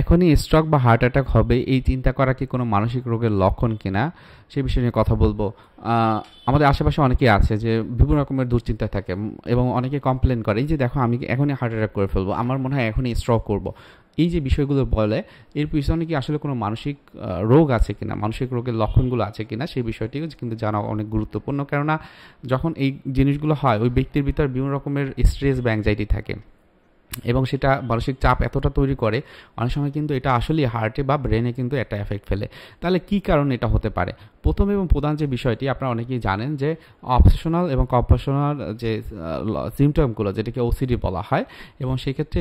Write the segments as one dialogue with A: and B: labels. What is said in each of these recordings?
A: এখনই স্ট্রোক বা heart attack হবে এই চিন্তা করা কি কোনো মানসিক রোগের লক্ষণ কিনা সেই বিষয় নিয়ে কথা বলবো। আমাদের আশেপাশে অনেকেই আছে যে বিভিন্ন রকমের দুশ্চিন্তা থাকে এবং অনেকে কমপ্লেন করে, এই যে দেখো আমি এখনই হার্ট অ্যাটাক করে ফেলবো, আমার মনে হয় এখনই স্ট্রোক করব। এই যে বিষয়গুলো বলে, এর পিছনে কি আসলে কোনো মানসিক রোগ আছে কিনা, মানসিক রোগের লক্ষণগুলো আছে কিনা সেই বিষয়টিও কিন্তু জানা অনেক গুরুত্বপূর্ণ। কেননা যখন এই জিনিসগুলো হয় ওই ব্যক্তির ভিতর বিভিন্ন রকমের স্ট্রেস বা অ্যাংজাইটি থাকে এবং সেটা মানসিক চাপ এতটা তৈরি করে অনেক সময় কিন্তু এটা আসলেই হার্টে বা ব্রেনে কিন্তু একটা এফেক্ট ফেলে। তাহলে কী কারণে এটা হতে পারে? প্রথম এবং প্রধান যে বিষয়টি আপনারা অনেকেই জানেন যে অবসেশনাল এবং কম্পালশনাল যে সিমটমগুলো, যেটাকে ওসিডি বলা হয়, এবং সেক্ষেত্রে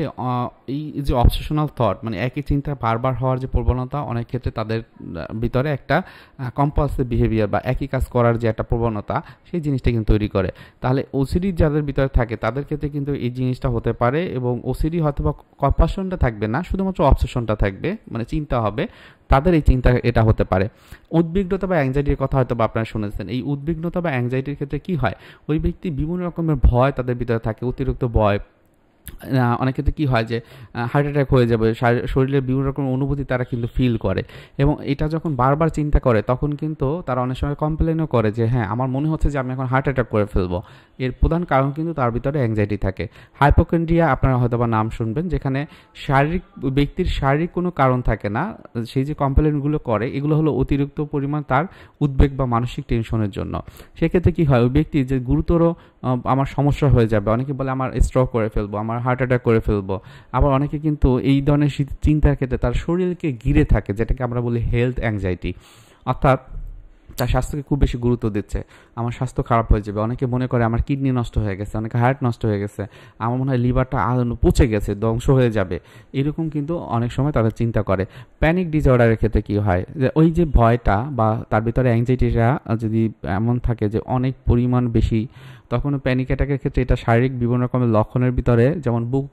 A: এই যে অবসেশনাল থট মানে একই চিন্তা বারবার হওয়ার যে প্রবণতা, অনেক ক্ষেত্রে তাদের ভিতরে একটা কম্পালসিভ বিহেভিয়ার বা একই কাজ করার যে একটা প্রবণতা সেই জিনিসটা কিন্তু তৈরি করে। তাহলে ওসিডি যাদের ভিতরে থাকে তাদের ক্ষেত্রে কিন্তু এই জিনিসটা হতে পারে, এবং ওসিডি হয়তো বা কম্পালশনটা থাকবে না, শুধুমাত্র অবসেশনটা থাকবে, মানে চিন্তা হবে, তাদের এই চিন্তা এটা হতে পারে। উদ্বিগ্নতা বা অ্যাংজাইটির কথা হয়তো বা আপনারা শুনেছেন। এই উদ্বিগ্নতা বা অ্যাংজাইটির ক্ষেত্রে কি হয়, ওই ব্যক্তি বিভিন্ন রকমের ভয় তাদের ভিতরে থাকে, অতিরিক্ত ভয়। অনেক ক্ষেত্রে কী হয় যে হার্ট অ্যাটাক হয়ে যাবে, শরীরের বিভিন্ন রকম অনুভূতি তারা কিন্তু ফিল করে, এবং এটা যখন বারবার চিন্তা করে তখন কিন্তু তারা অনেক সময় কমপ্লেনও করে যে হ্যাঁ আমার মনে হচ্ছে যে আমি এখন হার্ট অ্যাটাক করে ফেলবো। এর প্রধান কারণ কিন্তু তার ভিতরে অ্যাংজাইটি থাকে। হাইপোকন্ড্রিয়া আপনারা হয়তো বা নাম শুনবেন, যেখানে ব্যক্তির শারীরিক কোনো কারণ থাকে না, সেই যে কমপ্লেনগুলো করে এগুলো হলো অতিরিক্ত পরিমাণ তার উদ্বেগ বা মানসিক টেনশনের জন্য। সেক্ষেত্রে কী হয়, ওই ব্যক্তি যে গুরুতর আমার সমস্যা হয়ে যাবে, অনেকে বলে আমার স্ট্রোক করে ফেলবো, আমার হার্ট অ্যাটাক করে ফেলবো। আবার অনেকে কিন্তু এই ধরনের চিন্তার ক্ষেত্রে তার শরীরকে ঘিরে থাকে, যেটাকে আমরা বলি হেলথ অ্যাংজাইটি, অর্থাৎ তার স্বাস্থ্যকে খুব বেশি গুরুত্ব দিচ্ছে, আমার স্বাস্থ্য খারাপ হয়ে যাবে। অনেকে মনে করে আমার কিডনি নষ্ট হয়ে গেছে, অনেকে হার্ট নষ্ট হয়ে গেছে, আমার মনে হয় লিভারটা পচে গেছে, ধ্বংস হয়ে যাবে, এরকম কিন্তু অনেক সময় তাদের চিন্তা করে। প্যানিক ডিসঅর্ডারের ক্ষেত্রে কী হয়, যে ওই যে ভয়টা বা তার ভিতরে অ্যাংজাইটিটা যদি এমন থাকে যে অনেক পরিমাণ বেশি, তখন প্যানিক অ্যাটাকের ক্ষেত্রে এটা শারীরিক বিভিন্ন রকমের লক্ষণের ভিতরে, যেমন বুক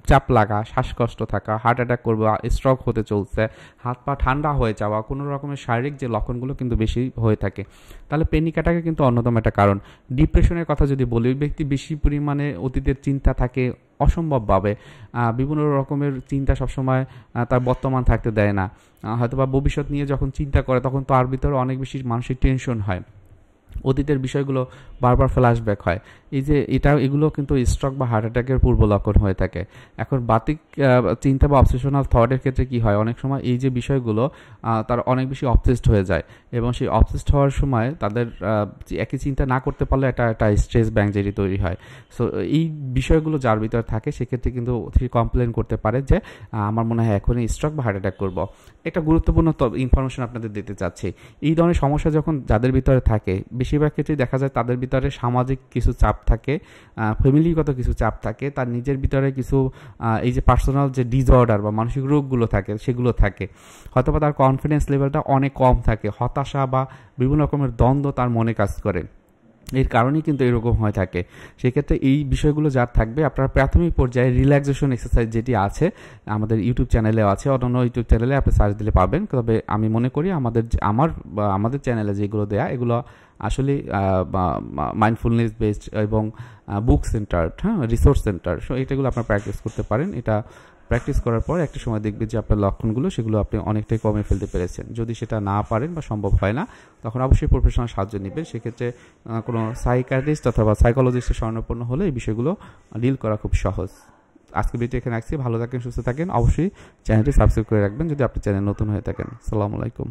A: চাপ লাগা, শ্বাসকষ্ট থাকা, হার্ট অ্যাটাক করবে, স্ট্রোক হতে চলছে, হাত পা ঠান্ডা হয়ে যাওয়া, কোনো রকমের শারীরিক যে লক্ষণগুলো কিন্তু বেশি হয়ে থাকে। তাহলে প্যানিক অ্যাটাকে কিন্তু অন্যতম একটা কারণ। ডিপ্রেশনের কথা যদি বলি, ওই ব্যক্তি বেশি পরিমাণে অতীতের চিন্তা থাকে অসম্ভবভাবে, বিভিন্ন রকমের চিন্তা সবসময় তার বর্তমান থাকতে দেয় না, হয়তোবা ভবিষ্যৎ নিয়ে যখন চিন্তা করে তখন তার ভিতরে অনেক বেশি মানসিক টেনশন হয়, অতীতের বিষয়গুলো বারবার ফ্ল্যাশব্যাক হয়। এই যে এগুলো কিন্তু স্ট্রোক বা হার্ট অ্যাটাকের পূর্ব লক্ষণ হয়ে থাকে। এখন বাতিক চিন্তা বা অবসেশনাল থটের ক্ষেত্রে কি হয়, অনেক সময় এই যে বিষয়গুলো তার অনেক বেশি অবসেসড হয়ে যায়, এবং সেই অবসেসড হওয়ার সময় তাদের একই চিন্তা না করতে পারলে একটা স্ট্রেস বা অ্যাংজাইটি তৈরি হয়। সো এই বিষয়গুলো যার ভিতরে থাকে সেক্ষেত্রে কিন্তু কমপ্লেন করতে পারে যে আমার মনে হয় এখনই স্ট্রোক বা হার্ট অ্যাটাক করবো। একটা গুরুত্বপূর্ণ ইনফরমেশন আপনাদের দিতে চাচ্ছি। এই ধরনের সমস্যা যখন যাদের ভিতরে থাকে, বেশিরভাগ ক্ষেত্রেই দেখা যায় তাদের ভিতরে সামাজিক কিছু চাপ থাকে, ফ্যামিলিগত কিছু চাপ থাকে, তার নিজের ভিতরে কিছু এই যে পার্সোনাল যে ডিসঅর্ডার বা মানসিক রোগগুলো থাকে সেগুলো থাকে, হয়তোবা তার কনফিডেন্স লেভেলটা অনেক কম থাকে, হতাশা বা বিভিন্ন রকমের দ্বন্দ্ব তার মনে কাজ করে, এর কারণেই কিন্তু এরকম হয়ে থাকে। সেক্ষেত্রে এই বিষয়গুলো যার থাকবে, আপনার প্রাথমিক পর্যায়ে রিল্যাক্সেশন এক্সারসাইজ যেটি আছে আমাদের ইউটিউব চ্যানেলেও আছে, অন্যান্য ইউটিউব চ্যানেলে আপনি সার্চ দিলে পাবেন। তবে আমি মনে করি আমাদের চ্যানেলে যেগুলো দেয়া এগুলো আসলে মাইন্ডফুলনেস বেসড এবং book centre, resource centre. So এটাগুলো আপনার প্র্যাকটিস করতে পারেন। এটা প্র্যাকটিস করার পর একটা সময় দেখবেন যে আপনার লক্ষণগুলো সেগুলো আপনি অনেকটাই কমে ফেলতে পেরেছেন। যদি সেটা না পারেন বা সম্ভব হয় না, তখন অবশ্যই প্রফেশনাল সাহায্য নেবেন। সেক্ষেত্রে কোনো সাইকিয়াট্রিস্ট অথবা সাইকোলজিস্টের শরণাপন্ন হলে এই বিষয়গুলো ডিল করা খুব সহজ। আজকে ভিডিও এখানে রাখছি। ভালো থাকেন, সুস্থ থাকেন। অবশ্যই চ্যানেলটি সাবস্ক্রাইব করে রাখবেন যদি আপনি চ্যানেল নতুন হয়ে থাকেন। আসসালামু আলাইকুম।